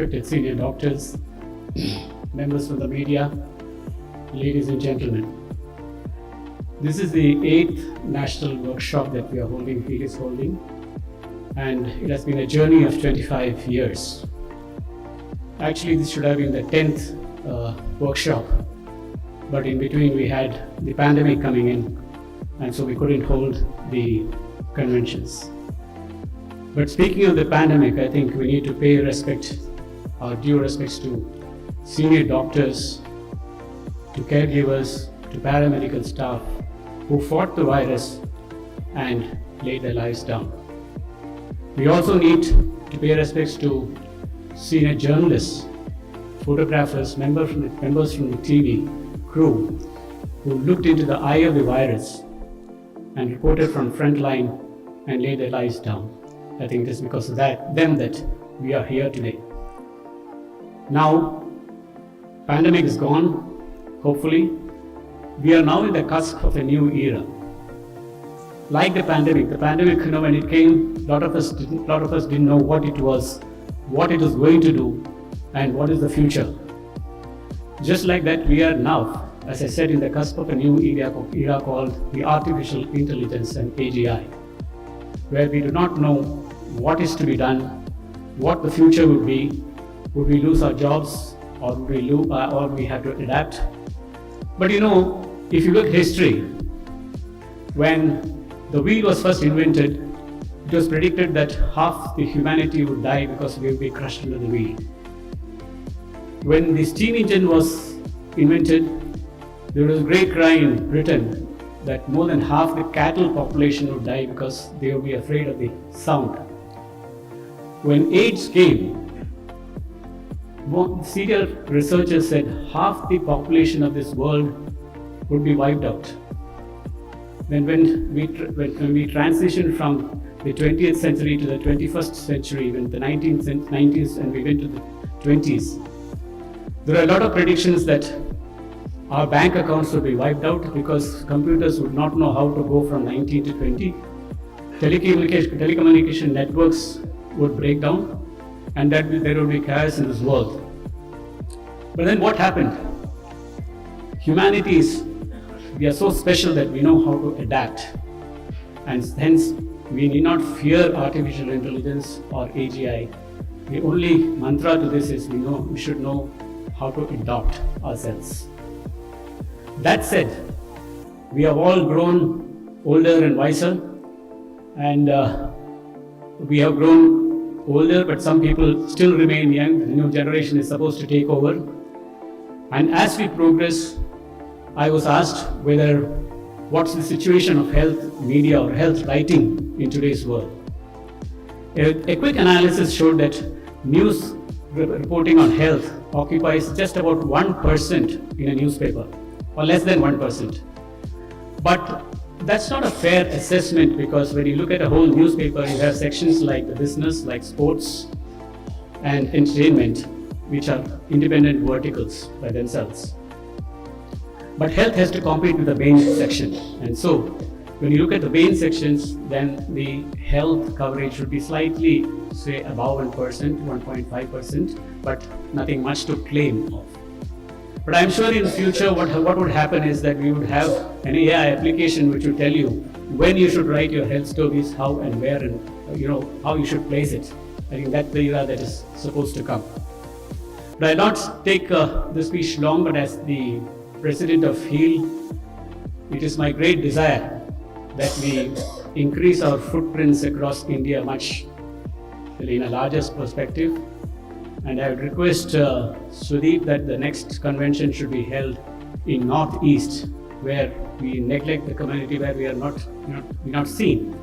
respected senior doctors, members from the media, ladies and gentlemen. This is the 8th national workshop that we are holding, he is holding, and it has been a journey of 25 years. Actually, this should have been the 10th workshop, but in between we had the pandemic coming in, and so we couldn't hold the conventions. But speaking of the pandemic, I think we need to pay respect, our due respects to senior doctors, to caregivers, to paramedical staff who fought the virus and laid their lives down. We also need to pay respects to senior journalists, photographers, members from the TV crew who looked into the eye of the virus and reported from front line and laid their lives down. I think it is because of them that we are here today. Now, pandemic is gone, hopefully. We are now in the cusp of a new era. Like the pandemic, when it came, a lot of us didn't know what it was going to do, and what is the future. Just like that, we are now, as I said, in the cusp of a new era called the artificial intelligence and AGI, where we do not know what is to be done, what the future would be. Would we lose our jobs, or we have to adapt? But if you look at history, when the wheel was first invented, it was predicted that half the humanity would die because we would be crushed under the wheel. When the steam engine was invented, there was a great cry in Britain that more than half the cattle population would die because they would be afraid of the sound. When AIDS came, serial researchers said half the population of this world would be wiped out. Then when we transitioned from the 20th century to the 21st century, in the 1990s and we went to the 20s, there are a lot of predictions that our bank accounts would be wiped out because computers would not know how to go from 19 to 20. Telecommunication networks would break down, and that there would be chaos in this world. But then what happened? We are so special that we know how to adapt, and hence we need not fear artificial intelligence or AGI. The only mantra to this is we should know how to adopt ourselves. That said, we have all grown older and wiser, and we have grown older, but some people still remain young. The new generation is supposed to take over. And as we progress, I was asked what's the situation of health media or health writing in today's world. A quick analysis showed that news reporting on health occupies just about 1% in a newspaper, or less than 1%. But that's not a fair assessment, because when you look at a whole newspaper, you have sections like the business, like sports and entertainment, which are independent verticals by themselves. But health has to compete with the main section. And so when you look at the main sections, then the health coverage should be slightly, say, above 1%, 1.5%, but nothing much to claim of. But I'm sure in the future what would happen is that we would have an AI application which will tell you when you should write your health stories, how and where, and how you should place it. I think that's the era that is supposed to come. But I'll not take the speech long, but as the president of HEAL, it is my great desire that we increase our footprints across India much in a larger perspective. And I would request Swadeep that the next convention should be held in Northeast, where we neglect the community, where we are not seen.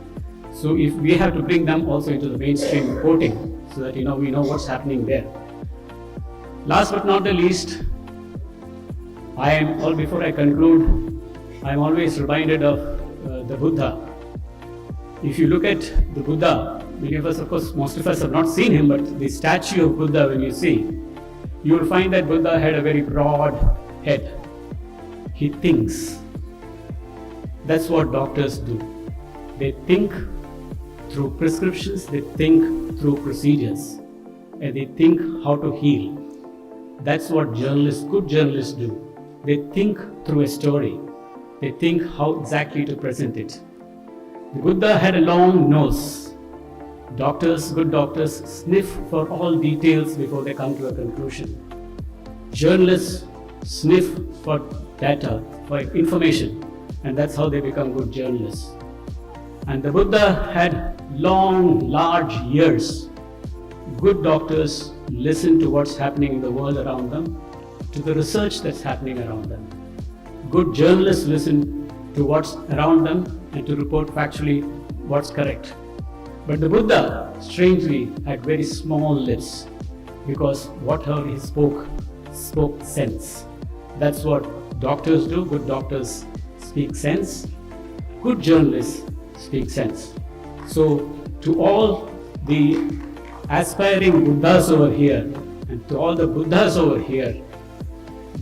So if we have to bring them also into the mainstream reporting, so that we know what's happening there. Last but not the least, before I conclude, I am always reminded of the Buddha. If you look at the Buddha, many of us, of course, most of us have not seen him, but the statue of Buddha, when you see, you will find that Buddha had a very broad head. He thinks. That's what doctors do. They think through prescriptions, they think through procedures. and they think how to heal. That's what good journalists do. They think through a story. They think how exactly to present it. The Buddha had a long nose. Good doctors sniff for all details before they come to a conclusion. Journalists sniff for data, for information, and that's how they become good journalists. And the Buddha had long, large ears. Good doctors listen to what's happening in the world around them, to the research that's happening around them. Good journalists listen to what's around them and to report factually what's correct. But the Buddha, strangely, had very small lips, because whatever he spoke sense. That's what doctors do. Good doctors speak sense. Good journalists speak sense. So to all the aspiring Buddhas over here and to all the Buddhas over here,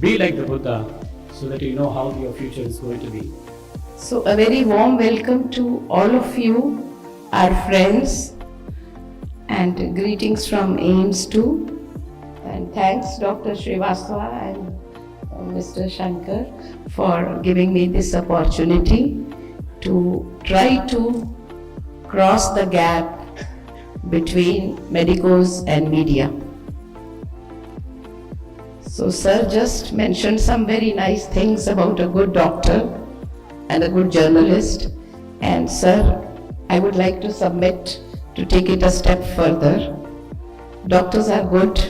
be like the Buddha so that you know how your future is going to be. So a very warm welcome to all of you, our friends, and greetings from AIIMS too. And thanks Dr. Srivastava and Mr. Shankar for giving me this opportunity to try to cross the gap between medicos and media. So sir just mentioned some very nice things about a good doctor and a good journalist, and sir, I would like to submit to take it a step further. Doctors are good,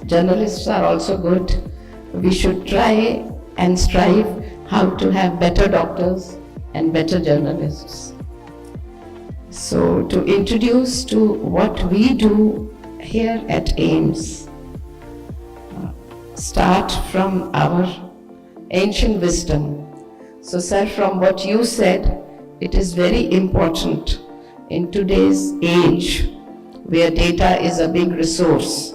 journalists are also good. We should try and strive how to have better doctors and better journalists. So to introduce to what we do here at AIIMS, start from our ancient wisdom. So sir, from what you said, it is very important in today's age where data is a big resource,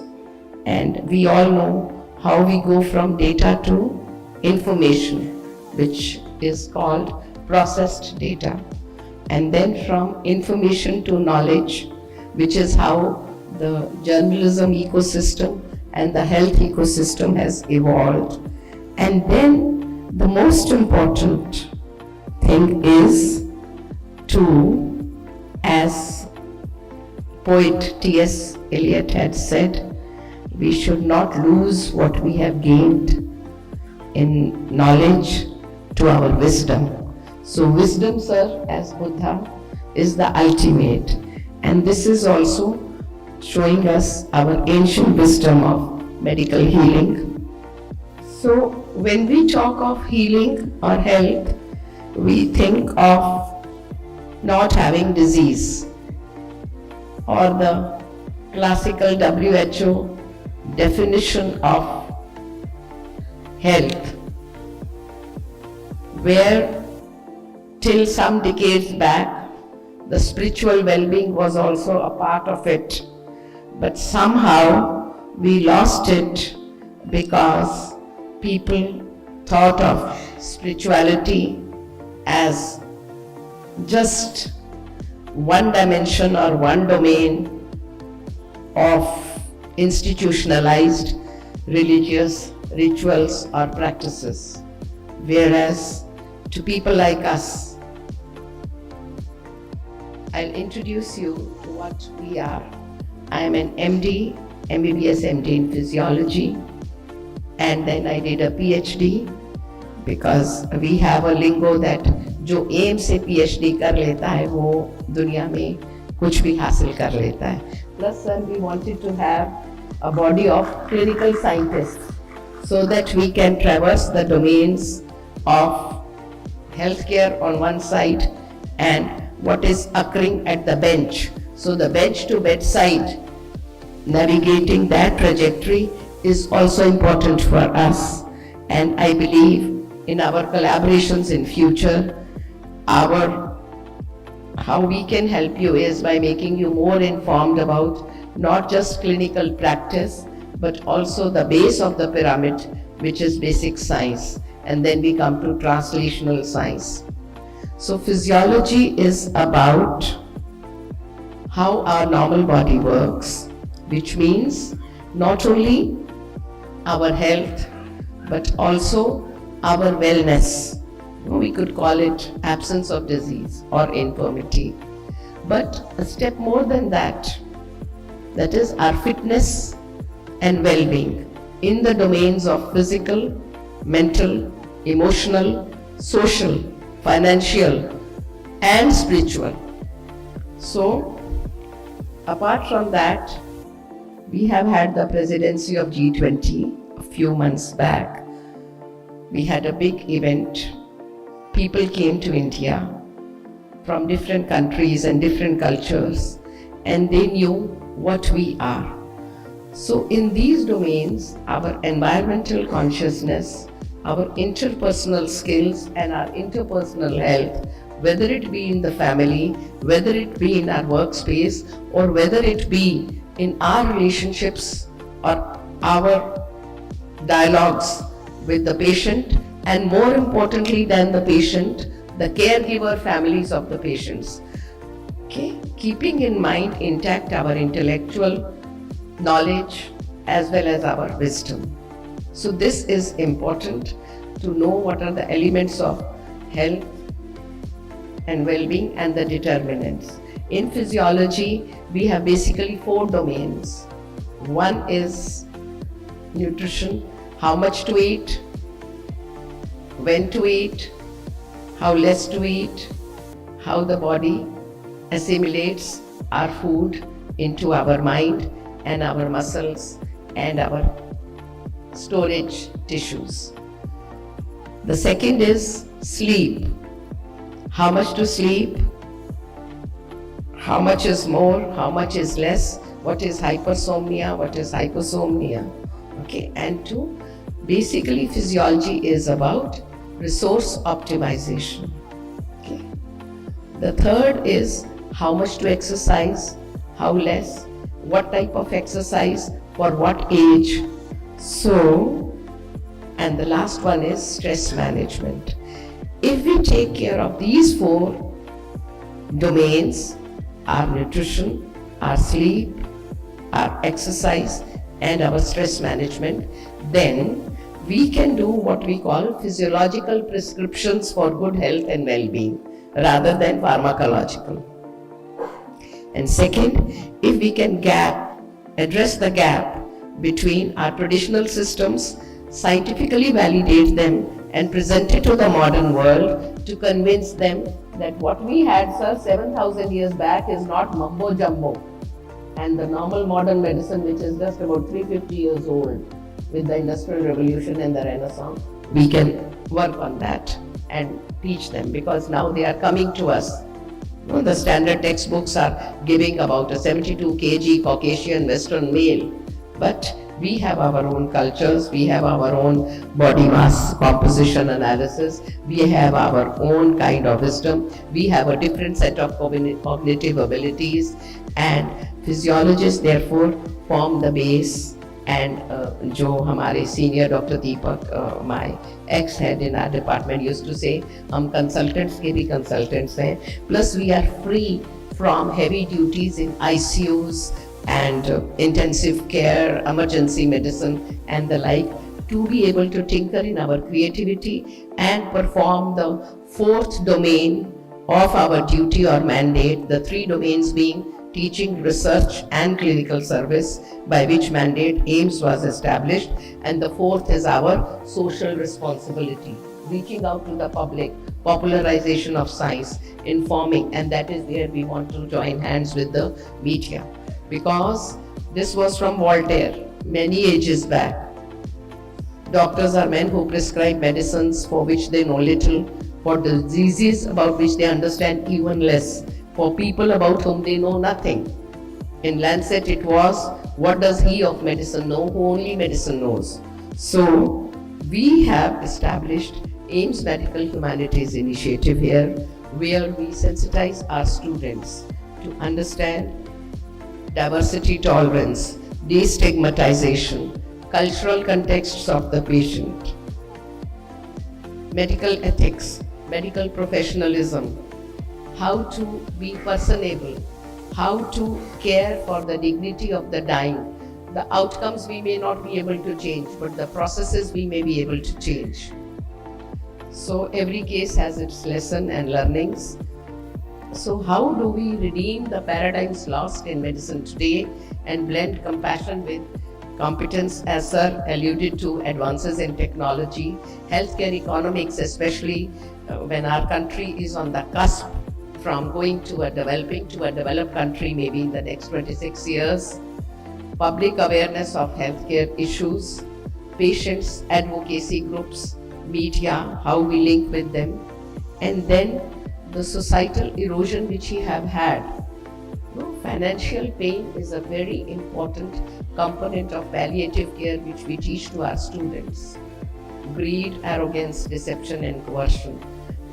and we all know how we go from data to information, which is called processed data, and then from information to knowledge, which is how the journalism ecosystem and the health ecosystem has evolved. And then the most important thing is to, as poet T.S. Eliot had said, we should not lose what we have gained in knowledge to our wisdom. So wisdom, sir, as Buddha, is the ultimate. And this is also showing us our ancient wisdom of medical healing. So when we talk of healing or health, we think of not having disease, or the classical WHO definition of health, where till some decades back the spiritual well-being was also a part of it, but somehow we lost it because people thought of spirituality as just one dimension or one domain of institutionalized religious rituals or practices, whereas to people like us, I'll introduce you to what we are. I am an MD, MBBS MD in physiology, and then I did a PhD, because we have a lingo that जो M से PhD कर लेता है वो दुनिया में कुछ भी हासिल कर लेता है. Plus, sir, we wanted to have a body of clinical scientists so that we can traverse the domains of healthcare on one side and what is occurring at the bench. So the bench to bedside, navigating that trajectory is also important for us. And I believe in our collaborations in future, how we can help you is by making you more informed about not just clinical practice, but also the base of the pyramid, which is basic science, and then we come to translational science. So physiology is about how our normal body works. which means not only our health but also our wellness. We could call it absence of disease or infirmity. But a step more than that, that is our fitness and well-being in the domains of physical, mental, emotional, social, financial, and spiritual. So, apart from that, we have had the presidency of G20 a few months back. We had a big event. People came to India from different countries and different cultures, and they knew what we are. So in these domains, our environmental consciousness, our interpersonal skills and our interpersonal health, whether it be in the family, whether it be in our workspace, or whether it be in our relationships or our dialogues with the patient, and more importantly than the patient, the caregiver families of the patients. Okay? Keeping in mind intact our intellectual knowledge as well as our wisdom. So this is important to know what are the elements of health and well-being and the determinants. In physiology, we have basically 4 domains. One is nutrition, how much to eat, when to eat, how less to eat, how the body assimilates our food into our mind and our muscles and our storage tissues. The second is sleep. How much to sleep, how much is more, how much is less, what is hypersomnia, what is hyposomnia. Okay, and 2, basically physiology is about resource optimization. Okay. The third is how much to exercise, how less, what type of exercise, for what age. So, and the last one is stress management. If we take care of these 4 domains, our nutrition, our sleep, our exercise, and our stress management, then we can do what we call physiological prescriptions for good health and well-being rather than pharmacological. And second, if we can address the gap between our traditional systems, scientifically validate them and present it to the modern world to convince them that what we had, sir, 7,000 years back is not mumbo jumbo. And the normal modern medicine, which is just about 350 years old, with the Industrial Revolution and the Renaissance, we can work on that and teach them, because now they are coming to us. The standard textbooks are giving about a 72 kg Caucasian Western male, but we have our own cultures, we have our own body mass composition analysis, we have our own kind of wisdom, we have a different set of cognitive abilities, and physiologists therefore form the base. And जो हमारे senior Dr. Deepak, my ex-head in our department, used to say, हम consultants के भी consultants हैं, plus we are free from heavy duties in ICUs and intensive care, emergency medicine and the like, to be able to tinker in our creativity and perform the 4th domain of our duty or mandate, the 3 domains being teaching, research and clinical service, by which mandate AIMS was established, and the 4th is our social responsibility, reaching out to the public, popularization of science, informing, and that is where we want to join hands with the media. Because this was from Voltaire, many ages back. Doctors are men who prescribe medicines for which they know little, for diseases about which they understand even less, for people about whom they know nothing. In Lancet it was, what does he of medicine know who only medicine knows? So we have established AIMS Medical Humanities Initiative here, where we sensitize our students to understand diversity tolerance, destigmatization, cultural contexts of the patient, medical ethics, medical professionalism, how to be personable, how to care for the dignity of the dying. The outcomes we may not be able to change, but the processes we may be able to change. So every case has its lesson and learnings. So how do we redeem the paradigms lost in medicine today and blend compassion with competence, as Sir alluded to, advances in technology, healthcare economics, especially when our country is on the cusp from going to a developing to a developed country maybe in the next 26 years, public awareness of healthcare issues, patients, advocacy groups, media, how we link with them, and then the societal erosion which we have had. Financial pain is a very important component of palliative care which we teach to our students. Greed, arrogance, deception and coercion.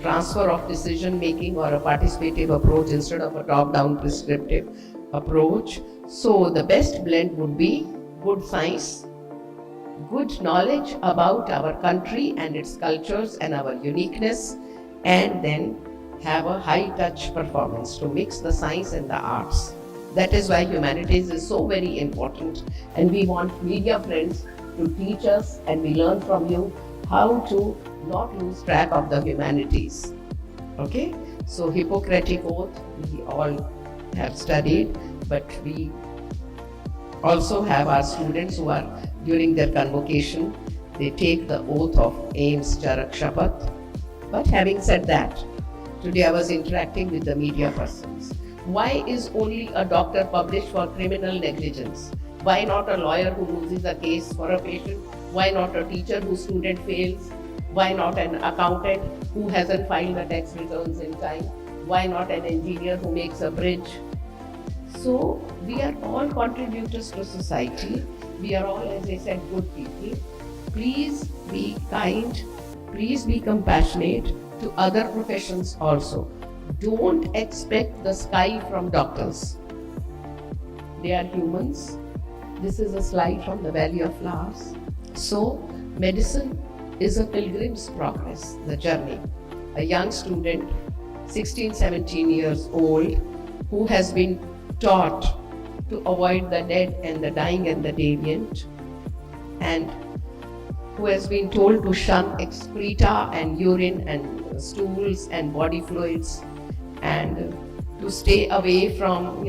Transfer of decision making or a participative approach instead of a top-down prescriptive approach. So the best blend would be good science, good knowledge about our country and its cultures and our uniqueness, and then have a high-touch performance to mix the science and the arts. That is why humanities is so very important, and we want media friends to teach us, and we learn from you how to not lose track of the humanities. Okay, so Hippocratic Oath we all have studied, but we also have our students who are during their convocation, they take the oath of AIMS Charak Shapath. But having said that, today I was interacting with the media persons. Why is only a doctor published for criminal negligence? Why not a lawyer who loses a case for a patient? Why not a teacher whose student fails? Why not an accountant who hasn't filed the tax returns in time? Why not an engineer who makes a bridge? So we are all contributors to society. We are all, as I said, good people. Please be kind. Please be compassionate to other professions also. Don't expect the sky from doctors. They are humans. This is a slide from the Valley of Flowers. So medicine is a pilgrim's progress, the journey. A young student, 16, 17 years old, who has been taught to avoid the dead and the dying and the deviant, and who has been told to shun excreta and urine and stools and body fluids, and to stay away from,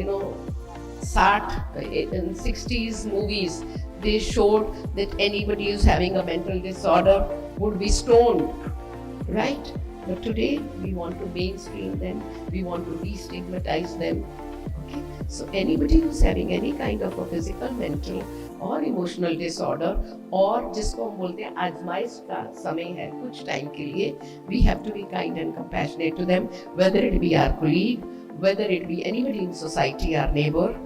SAT. In 60s movies, they showed that anybody who's having a mental disorder would be stoned, right? But today we want to mainstream them, we want to destigmatize them. Okay? So anybody who's having any kind of a physical, mental और emotional disorder, और जिसको हम बोलते हैं आजमाइश का समय है कुछ टाइम के लिए, we have to be kind and compassionate to them, whether it be our colleague, whether it be anybody in society, our neighbour,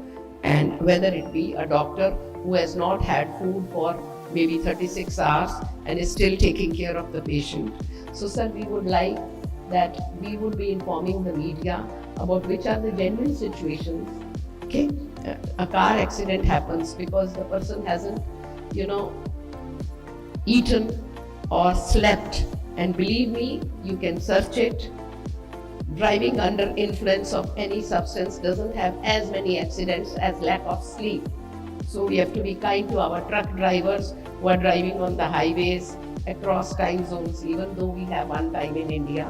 and whether it be a doctor who has not had food for maybe 36 hours and is still taking care of the patient. So sir, we would like that we would be informing the media about which are the genuine situations. Okay, a car accident happens because the person hasn't, eaten or slept, and believe me, you can search it. Driving under influence of any substance doesn't have as many accidents as lack of sleep. So we have to be kind to our truck drivers who are driving on the highways across time zones, even though we have one time in India.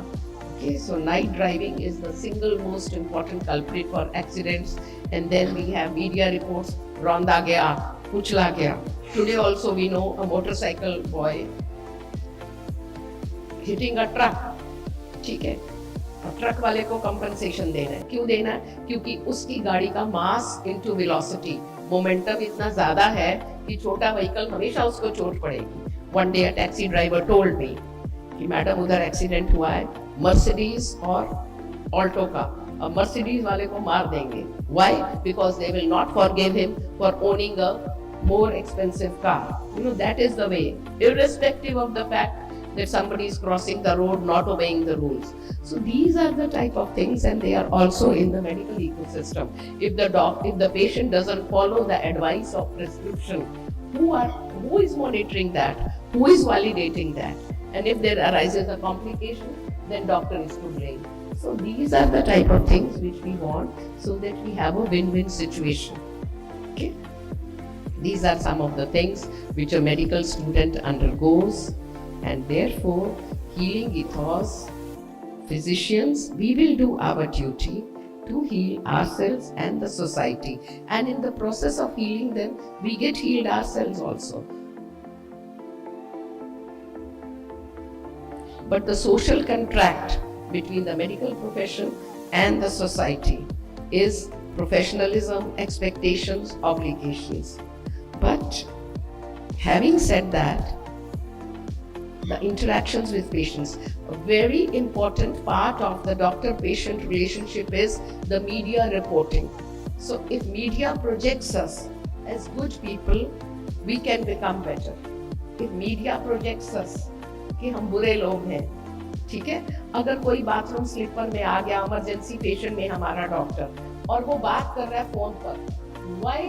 Okay, so night driving is the single most important culprit for accidents. And then we have media reports, ronda gaya, kuchla gaya. Today also we know a motorcycle boy hitting a truck. ठीक है, truck वाले को compensation देना है. क्यों देना है? क्योंकि उसकी गाड़ी का मास इनटू वेलोसिटी, मोमेंटम इतना ज्यादा है कि छोटा व्हीकल हमेशा उसको चोट पड़ेगी. One day a taxi driver told me कि मैडम उधर एक्सीडेंट हुआ है, मर्सिडीज और ऑल्टो का, अब मर्सिडीज वाले को मार देंगे. Why? Because they will not forgive him for owning a more expensive car. That is the way, irrespective of the fact that somebody is crossing the road, not obeying the rules. So these are the type of things, and they are also in the medical ecosystem. If the patient doesn't follow the advice of prescription, who is monitoring that? Who is validating that? And if there arises a complication, then doctor is to blame. So these are the type of things which we want so that we have a win-win situation. Okay? These are some of the things which a medical student undergoes, and therefore healing ethos, physicians, we will do our duty to heal ourselves and the society, and in the process of healing them we get healed ourselves also. But the social contract between the medical profession and the society is professionalism, expectations, obligations. But having said that, the interactions with patients, a very important part of the doctor-patient relationship is the media reporting. So if media projects us as good people, we can become better. If media projects us कि हम बुरे लोग हैं, ठीक है, अगर कोई bathroom sleeper में आ गया, इमरजेंसी पेशेंट में हमारा डॉक्टर और वो बात कर रहा है फोन पर, why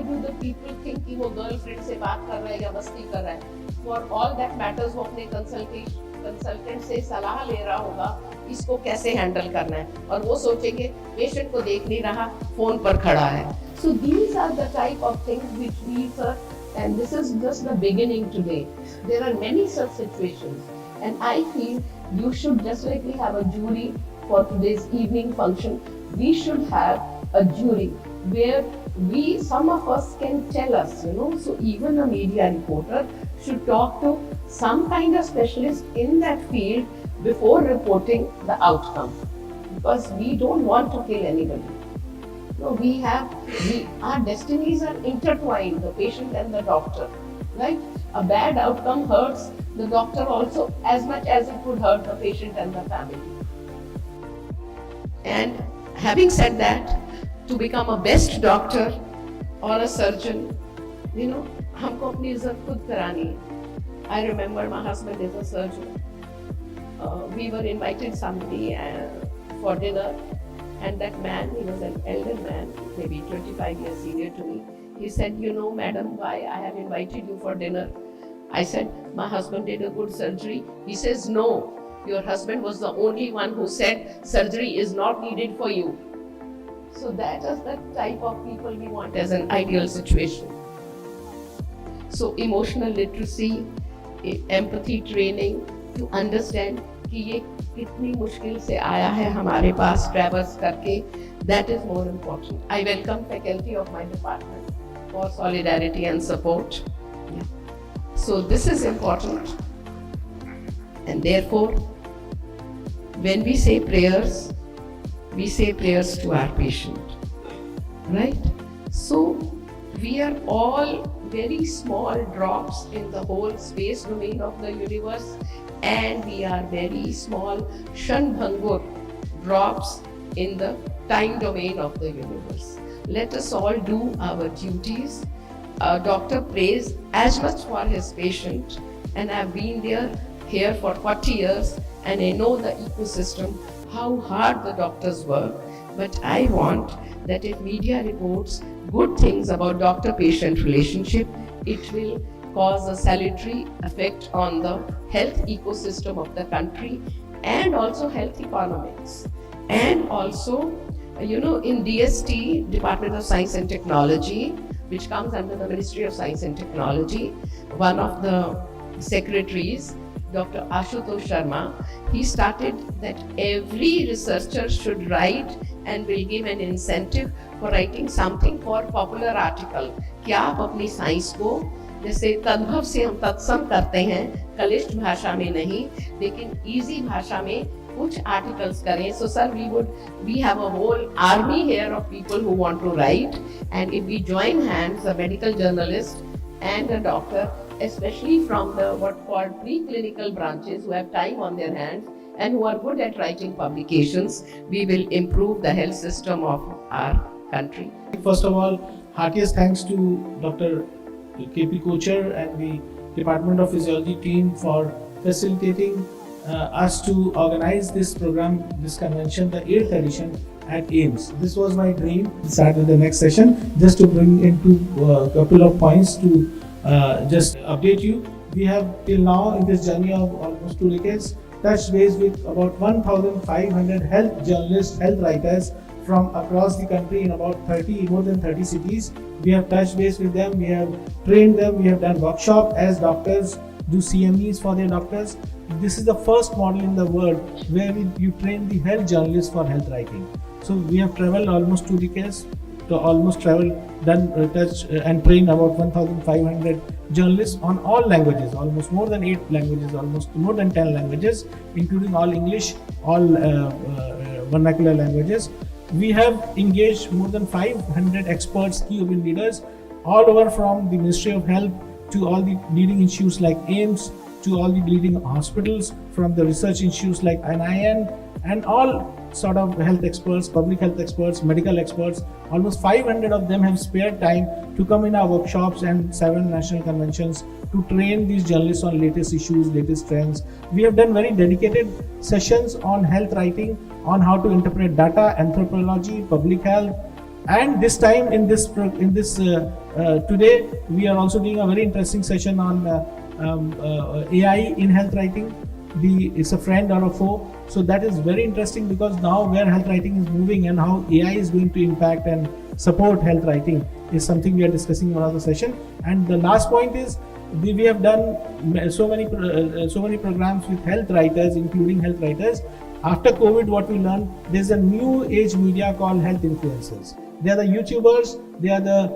do the people think कि वो गर्लफ्रेंड से बात कर रहा है या मस्ती कर रहा है? For all that matters वो अपने कंसल्टेंट से सलाह ले रहा होगा इसको कैसे हैंडल करना है, और वो सोचेंगे पेशेंट को देख नहीं रहा, फोन पर खड़ा है. So these are the type of things which we sir, and this is just the beginning today. There are many such situations, and I feel you should, just like we have a jury for today's evening function, we should have a jury where some of us can tell us, so even a media reporter should talk to some kind of specialist in that field before reporting the outcome, because we don't want to kill anybody. No, our destinies are intertwined, the patient and the doctor, right? A bad outcome hurts the doctor also as much as it would hurt the patient and the family. And having said that, to become a best doctor or a surgeon, हमको अपनी इज्जत खुद करानी है. I remember my husband is a surgeon. We were invited somebody for dinner, and that man, he was an elder man, maybe 25 years senior to me. He said, madam, why I have invited you for dinner? I said, my husband did a good surgery. He says, no, your husband was the only one who said surgery is not needed for you. So that is the type of people we want as an ideal situation. So emotional literacy, empathy training, to understand कि ये कितनी मुश्किल से आया है हमारे पास traverse करके, that is more important. I welcome faculty of my department for solidarity and support. Yeah. So this is important, and therefore when we say prayers to our patient, right? So we are all very small drops in the whole space domain of the universe, and we are very small Shanbhangur drops in the time domain of the universe. Let us all do our duties. A doctor prays as much for his patient, and I've been here for 40 years, and I know the ecosystem, how hard the doctors work. But I want that if media reports good things about doctor-patient relationship, it will cause a salutary effect on the health ecosystem of the country and also health economics. And also, in DST, Department of Science and Technology, which comes under the Ministry of Science and Technology, one of the secretaries, Dr. Ashutosh Sharma, he started that every researcher should write and will give an incentive for writing something for popular article. कि आप अपनी science को जैसे तद्भव से हम तत्सम करते हैं, कलिष्ठ भाषा में नहीं लेकिन इजी भाषा में कुछ आर्टिकल्स करें. So sir, we have a whole army here of people who want to write, and if we join hands, a medical journalist and a doctor, especially from the what called preclinical branches who have time on their hands and who are good at writing publications, we will improve the health system of our country. First of all, heartiest thanks to Dr. K.P. Kochhar and the Department of Physiology team for facilitating us to organize this program, this convention, the 8th edition at AIIMS. This was my dream. Start with the next session, just to bring into a couple of points to just update you. We have till now in this journey of almost 2 decades touched base with about 1,500 health journalists, health writers from across the country in about more than 30 cities. We have touched base with them, we have trained them, we have done workshop as doctors do CMEs for their doctors. This is the first model in the world where you train the health journalists for health writing. So we have traveled almost 2 decades to almost touch and train about 1,500 journalists on all languages, almost more than 8 languages, almost more than 10 languages, including all English, all vernacular languages. We have engaged more than 500 experts, key opinion leaders, all over from the Ministry of Health to all the leading institutes like AIIMS, to all the leading hospitals, from the research institutes like NIN, and all sort of health experts, public health experts, medical experts. Almost 500 of them have spared time to come in our workshops and 7 national conventions to train these journalists on latest issues, latest trends. We have done very dedicated sessions on health writing, on how to interpret data, anthropology, public health. And this time today we are also doing a very interesting session on AI in health writing. It's a friend or a foe. So that is very interesting, because now where health writing is moving and how AI is going to impact and support health writing is something we are discussing in another session. And the last point is, we have done so many programs with health writers, including health writers. After COVID, what we learned, there's a new age media called health influencers. They are the YouTubers, they are the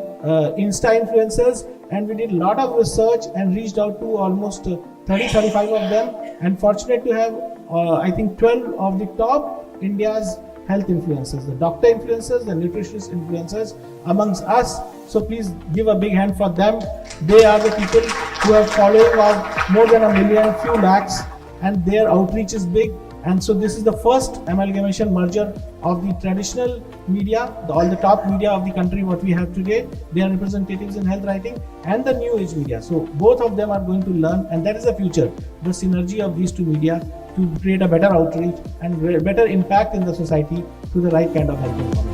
Insta influencers, and we did a lot of research and reached out to almost 30-35 of them, and fortunate to have I think 12 of the top India's health influencers, the doctor influencers, the nutritionist influencers amongst us. So please give a big hand for them. They are the people who have following of more than 1 million, few lakhs, and their outreach is big. And so this is the first amalgamation merger of the traditional media, all the top media of the country what we have today, they are representatives in health writing, and the new age media. So both of them are going to learn, and that is the future, the synergy of these two media to create a better outreach and better impact in the society through the right kind of health information.